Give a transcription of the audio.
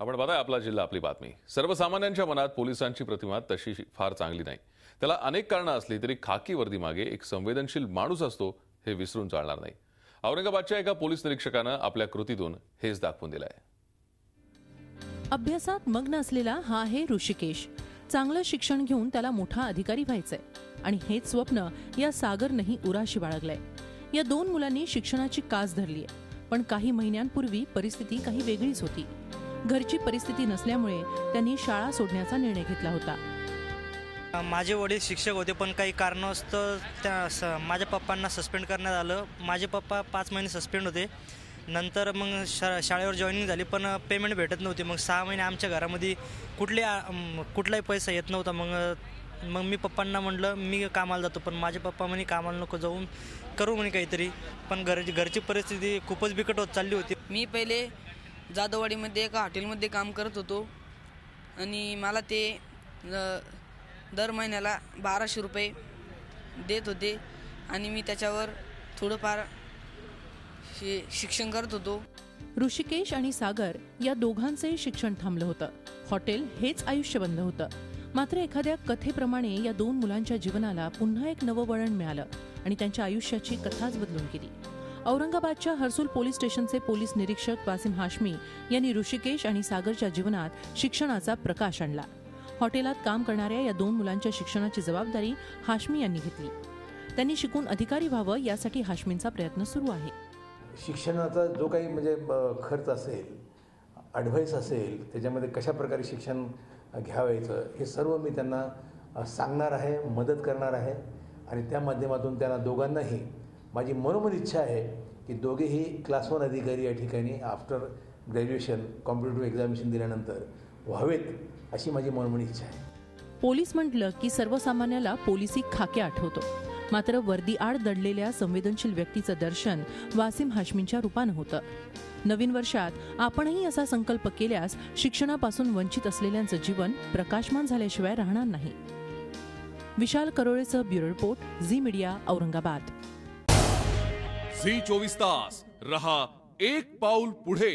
आपण बघाय आपला जिल्हा आपली बातमी। सर्वसामान्यांच्या मनात पोलिसांची प्रतिमा तशी फार चांगली नाही। त्याला अनेक कारणं असली तरी खाकी वर्दी मागे एक संवेदनशील माणूस असतो हे विसरून चालणार नाही। औरंगाबादच्या एका पोलीस निरीक्षकाने आपल्या कृतीतून हेच दाखवून दिलंय। अभ्यासात मग्न असलेला हा आहे ऋषिकेश। चांगलं शिक्षण घेऊन त्याला मोठा अधिकारी व्हायचंय आणि हेच स्वप्न या सागरनेही उराशी बाळगलंय। या दोन मुलांनी शिक्षणाची कास धरली आहे, पण काही महिन्यांपूर्वी परिस्थिती काही वेगळीच होती। घरची परिस्थिती नसल्यामुळे त्यांनी शाळा सोडण्याचा निर्णय घेतला होता। माझे वडील शिक्षक होते, पण काही कारणास्तव माझ्या पप्पांना सस्पेंड करण्यात आलं। माझे पप्पा 5 महिने सस्पेंड होते। नंतर मग शाळेवर जॉईनिंग झाली, पण पेमेंट भेटत नव्हती। मग 6 महिने आमच्या घरामध्ये कुठलाही पैसा येत नव्हता। मग मी पप्पांना म्हटलं मी कामाला जातो, पण माझे पप्पा म्हणे कामाला नको जाऊन करू म्हणे काहीतरी। पण घरची परिस्थिती खूपच बिकट होत चालली होती। मी पहिले जाधववाडीमध्ये एका हॉटेलमध्ये काम करत होतो आणि मला ते दर महिन्याला 1200 रुपये देत होते आणि मी त्याच्यावर थोडंफार शिक्षण करत होतो। ऋषिकेश आणि सागर या दोघांचंही शिक्षण थांबलं होतं। हॉटेल हेच आयुष्य बंद होतं। मात्र एखाद्या कथेप्रमाणे या दोन मुलांच्या जीवनाला पुन्हा एक नवं वळण मिळालं आणि त्यांच्या आयुष्याची कथाच बदलून गेली। औरंगाबादच्या हर्सूल पोलीस स्टेशनचे पोलीस निरीक्षक वासिम हाशमी यांनी ऋषिकेश आणि सागरच्या जीवनात शिक्षणाचा प्रकाश आणला। हॉटेलात काम करणाऱ्या या दोन मुलांच्या शिक्षणाची जबाबदारी हाशमी यांनी घेतली। त्यांनी शिकून अधिकारी व्हावं यासाठी हाशमींचा प्रयत्न सुरू आहे। शिक्षणाचा जो काही म्हणजे खर्च असेल, ॲडव्हाइस असेल, त्याच्यामध्ये कशा प्रकारे शिक्षण घ्यावायचं हे सर्व मी त्यांना सांगणार आहे, मदत करणार आहे आणि त्या माध्यमातून त्यांना दोघांनाही माझी मनोमन इच्छा आहे की दोघेही क्लास 1 अधिकारी या ठिकाणी आफ्टर ग्रॅज्युएशन कॉम्पिटेटिव्ह एक्झामिनेशन दिल्यानंतर व्हावेत अशी माझी मनोमन इच्छा आहे। पोलीस म्हटलं की सर्वसामान्याला पोलिसी खाक्या आठवतो, मात्र वर्दीआड दडलेल्या संवेदनशील व्यक्तीचं दर्शन वासिम हाशमींच्या रूपानं होतं। नवीन वर्षात आपणही असा संकल्प केल्यास शिक्षणापासून वंचित असलेल्यांचं जीवन प्रकाशमान झाल्याशिवाय राहणार नाही। विशाल करोळेचं bureau report, Zee media, Aurangabad. Zee 24 तास रहा एक पाऊल पुढे।